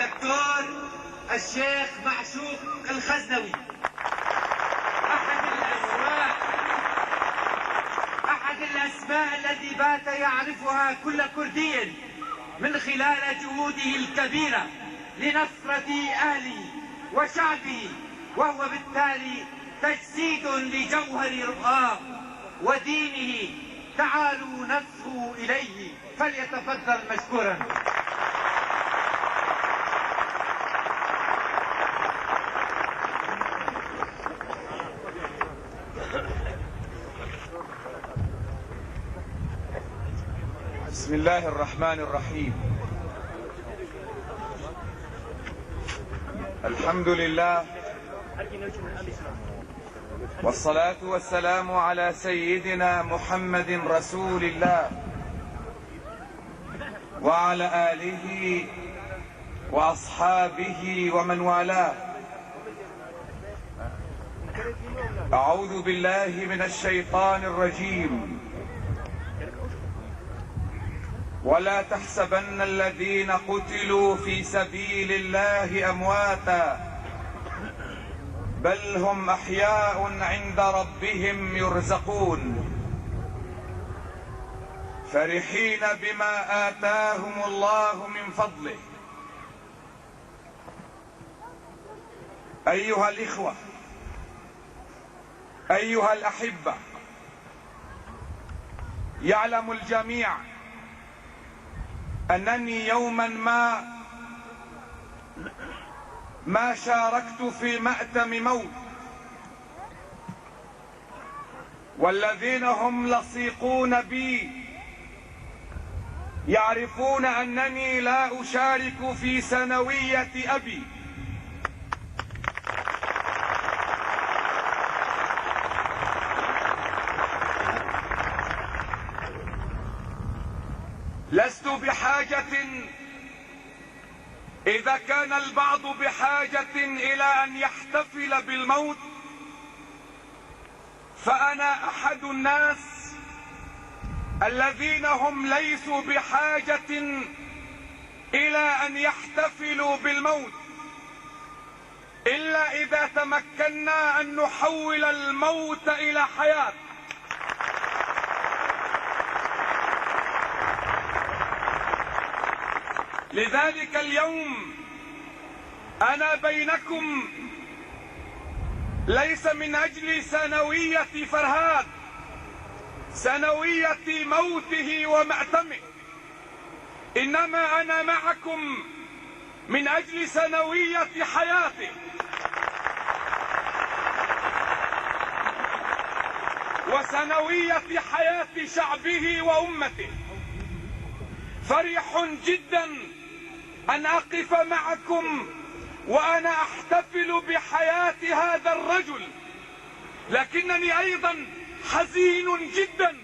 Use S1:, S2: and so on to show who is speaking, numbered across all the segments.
S1: الدكتور الشيخ معشوق الخزنوي، أحد الأسماء الذي بات يعرفها كل كردي من خلال جهوده الكبيرة لنصرة أهله وشعبه، وهو بالتالي تجسيد لجوهر رؤاه ودينه. تعالوا نصغوا إليه، فليتفضل مشكورا.
S2: بسم الله الرحمن الرحيم. الحمد لله والصلاة والسلام على سيدنا محمد رسول الله وعلى آله وأصحابه ومن والاه. أعوذ بالله من الشيطان الرجيم. ولا تحسبن الذين قتلوا في سبيل الله أمواتا بل هم أحياء عند ربهم يرزقون فرحين بما آتاهم الله من فضله. أيها الإخوة، أيها الأحبة، يعلم الجميع أنني يوما ما شاركت في مأتم موت، والذين هم لصيقون بي يعرفون أنني لا أشارك في ثانوية أبي. لست بحاجة، إذا كان البعض بحاجة إلى أن يحتفل بالموت، فأنا أحد الناس الذين هم ليسوا بحاجة إلى أن يحتفلوا بالموت، إلا إذا تمكنا أن نحول الموت إلى حياة. لذلك اليوم أنا بينكم ليس من أجل ثانوية فرهاد، ثانوية موته ومأتمه، إنما أنا معكم من أجل ثانوية حياته. وثانوية حياة شعبه وأمته. فرح جدا أن أقف معكم وأنا أحتفل بحياة هذا الرجل، لكنني أيضا حزين جدا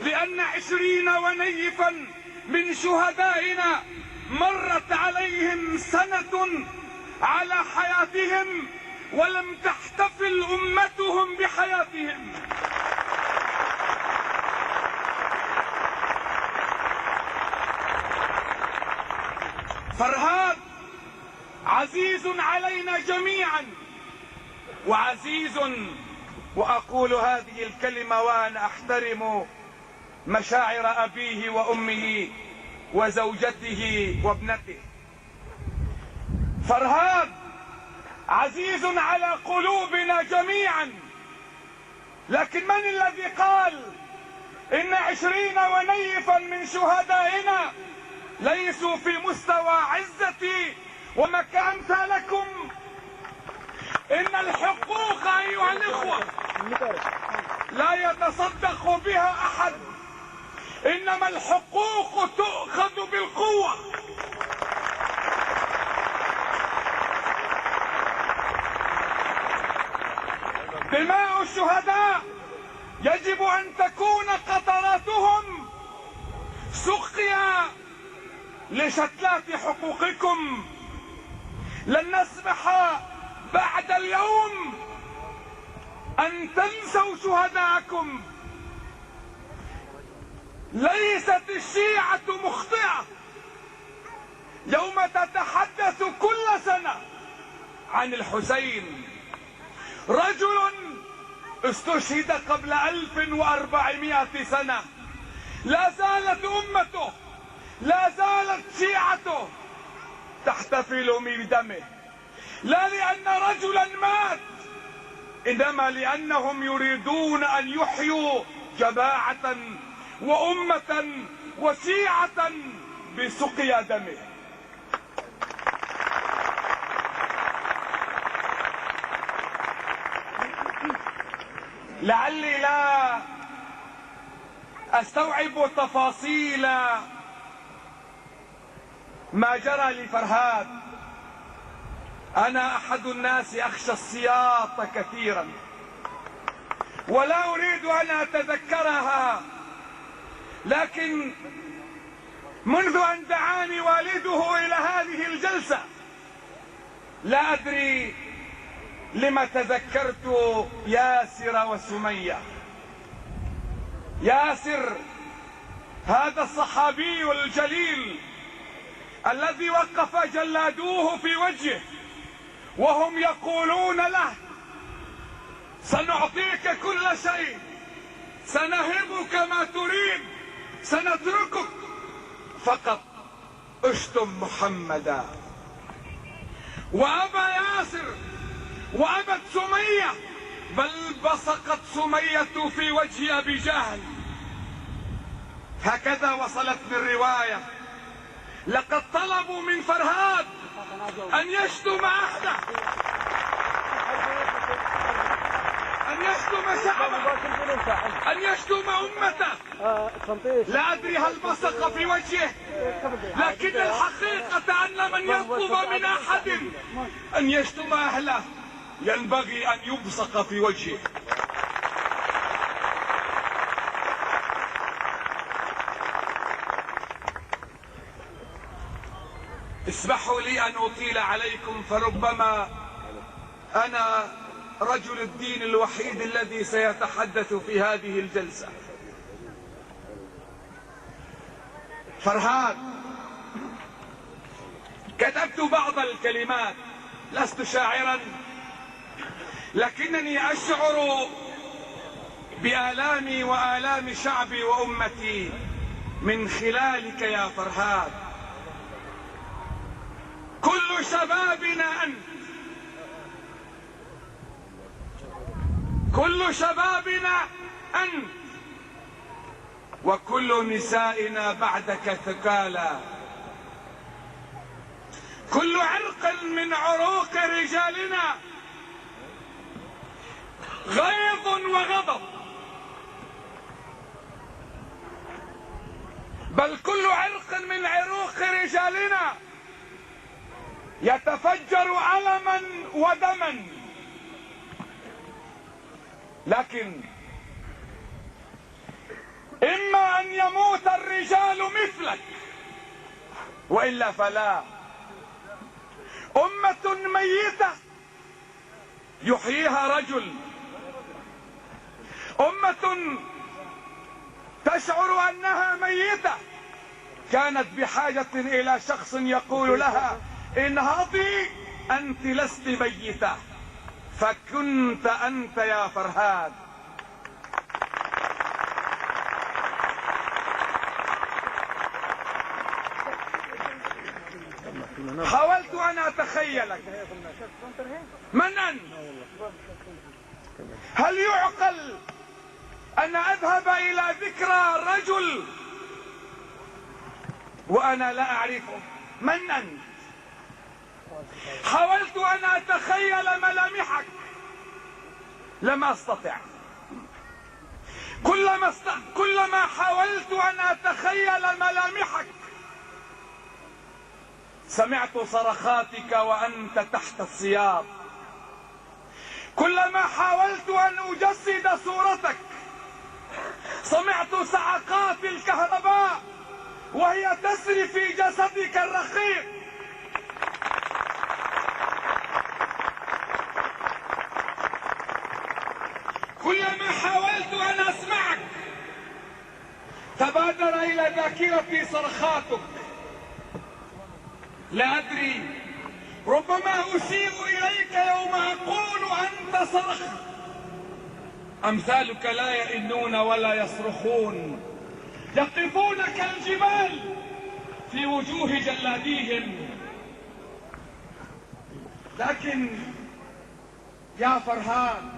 S2: لأن 20 ونيفا من شهدائنا مرت عليهم سنة على حياتهم ولم تحتفل أمتهم بحياتهم. فرهاد عزيز علينا جميعا وعزيز، وأقول هذه الكلمة وأنا أحترم مشاعر أبيه وأمه وزوجته وابنته. فرهاد عزيز على قلوبنا جميعا، لكن من الذي قال إن 20 ونيفا من شهدائنا ليسوا في مستوى عزتي ومكانتكم؟ إن الحقوق أيها الإخوة لا يتصدق بها أحد، إنما الحقوق تؤخذ بالقوة. دماء الشهداء يجب أن تكون قطراتهم سقيا لشتلات حقوقكم. لن نسمح بعد اليوم أن تنسوا شهداءكم. ليست الشيعة مخطئة يوم تتحدث عن الحسين، رجل استشهد قبل 1400 سنة. لا زالت أمته، لا زالت شيعته تحتفل من دمه، لا لأن رجلا مات، إنما لأنهم يريدون أن يحيوا جماعة وأمة وشيعة بسقيا دمه. لعلي لا أستوعب تفاصيل ما جرى لفرهاد. أنا أحد الناس أخشى السياط كثيرا، ولا أريد أن أتذكرها، لكن منذ أن دعاني والده إلى هذه الجلسة لا أدري لما تذكرت ياسر وسمية. ياسر هذا الصحابي الجليل الذي وقف جلادوه في وجهه وهم يقولون له: سنعطيك كل شيء، سنهبك ما تريد، سنتركك، فقط اشتم محمدا. وأبى ياسر وأبت سمية، بل بصقت سمية في وجه أبي جهل. هكذا وصلتني الرواية. لقد طلبوا من فرهاد أن يشتم أهله، أن يشتم شعبه، أن يشتم أمته. لا أدري هل بصق في وجهه، لكن الحقيقة أن من يطلب من أحد أن يشتم أهله ينبغي أن يبصق في وجهه. اسمحوا لي أن أطيل عليكم، فربما أنا رجل الدين الوحيد الذي سيتحدث في هذه الجلسة. فرهاد، كتبت بعض الكلمات، لست شاعرا، لكنني أشعر بآلامي وآلام شعبي وأمتي من خلالك يا فرهاد. كل شبابنا أنت، كل شبابنا أنت، وكل نسائنا بعدك ثكالى. كل عرق من عروق رجالنا غيظ وغضب، بل كل عرق من عروق رجالنا يتفجر علما ودما. لكن إما أن يموت الرجال مثلك وإلا فلا. أمة ميتة يحييها رجل، أمة تشعر أنها ميتة كانت بحاجة إلى شخص يقول لها: انهضي، أنت لست ميتة. فكنت أنت يا فرهاد. حاولت أن أتخيلك، من أنت؟ هل يعقل أن أذهب إلى ذكرى رجل وأنا لا أعرفه؟ من أنت؟ حاولت أن أتخيل ملامحك، لم أستطع. كلما حاولت أن أتخيل ملامحك سمعت صرخاتك وأنت تحت السياط. كلما حاولت أن أجسد صورتك سمعت صعقات الكهرباء وهي تسري في جسدك الرخيص. كلما حاولت أن أسمعك تبادر إلى ذاكرتي صرخاتك. لا أدري ربما أسيء إليك يوم أقول أنت صرخت. أمثالك لا يئنون ولا يصرخون، يقفون كالجبال في وجوه جلاديهم. لكن يا فرهاد،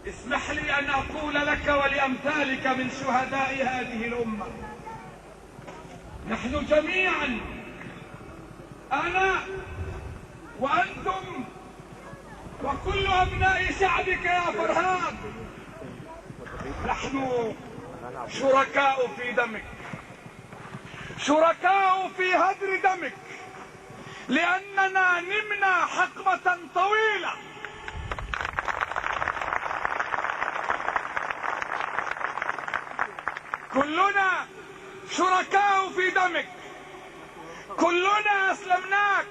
S2: اسمح لي أن أقول لك ولأمثالك من شهداء هذه الأمة: نحن جميعا، أنا وأنتم وكل أبناء شعبك يا فرهاد، نحن شركاء في دمك، شركاء في هدر دمك، لأننا نمنا حقبة طويلة كلنا شركاء في دمك، كلنا أسلمناك،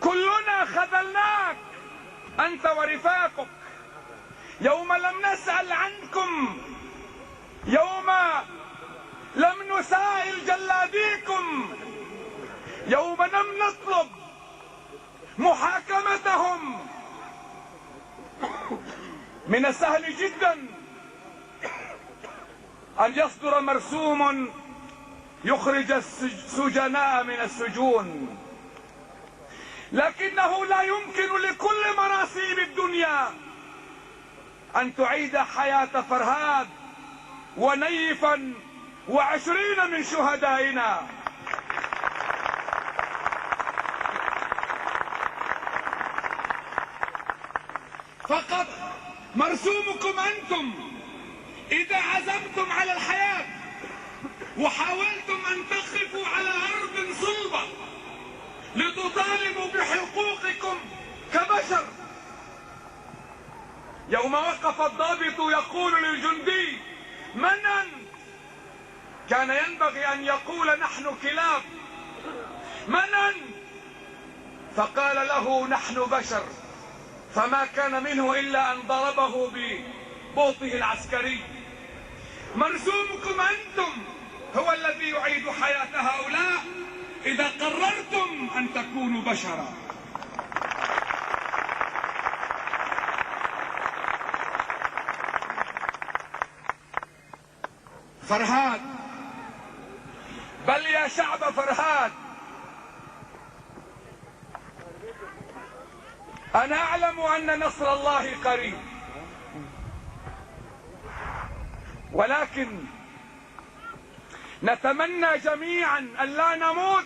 S2: كلنا خذلناك أنت ورفاقك. يوم لم نسأل عنكم، يوم لم نسائل جلاديكم، يوم لم نطلب محاكمتهم، من السهل جدا أن يصدر مرسوم يخرج السجناء من السجون، لكنه لا يمكن لكل مراسيم الدنيا أن تعيد حياة فرهاد ونيفا و20 من شهدائنا. فقط مرسومكم أنتم إذا عزمتم على الحياة وحاولتم أن تقفوا على أرض صلبة لتطالبوا بحقوقكم كبشر. يوم وقف الضابط يقول للجندي: من أنت؟ كان ينبغي أن يقول: نحن كلاب. من أنت؟ فقال له: نحن بشر. فما كان منه إلا أن ضربه ببوطه العسكري. مرسومكم أنتم هو الذي يعيد حياة هؤلاء إذا قررتم أن تكونوا بشرا. فرهاد، بل يا شعب فرهاد، أنا أعلم أن نصر الله قريب، ولكن نتمنى جميعا أن لا نموت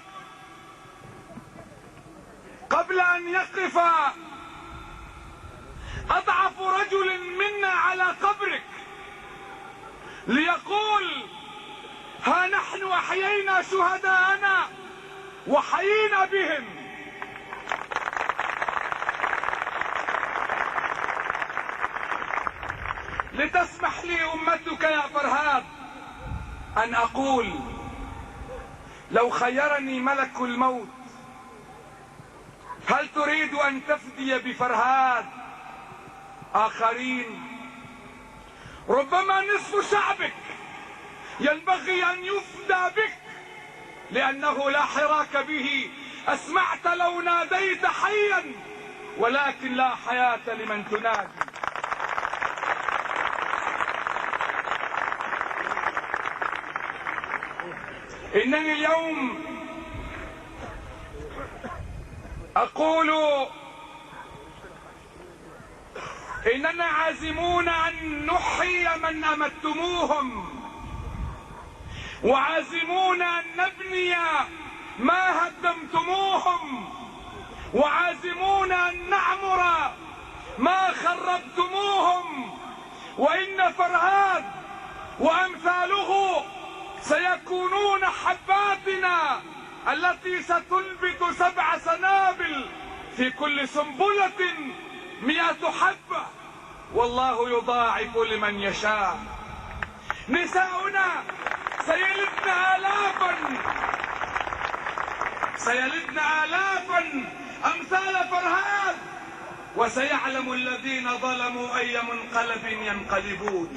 S2: قبل أن يقف أضعف رجل منا على قبرك ليقول: ها نحن أحيينا شهداءنا وحيينا بهم. لتسمح لي أمتك يا فرهاد أن أقول: لو خيرني ملك الموت، هل تريد أن تفدي بفرهاد آخرين؟ ربما نصف شعبك ينبغي أن يفدى بك، لأنه لا حراك به. أسمعت لو ناديت حيا، ولكن لا حياة لمن تنادي. إنني اليوم أقول إننا عازمون أن نحيي من أمتموهم، وعازمون أن نبني ما هدمتموهم، وعازمون أن نعمر ما خربتموهم. وإن فرهاد وأمثاله سيكونون حباتنا التي ستنبت 7 سنابل، في كل سنبلة 100 حبة، والله يضاعف لمن يشاء. نساؤنا سيلدن آلافا أمثال فرهاد، وسيعلم الذين ظلموا أي منقلب ينقلبون.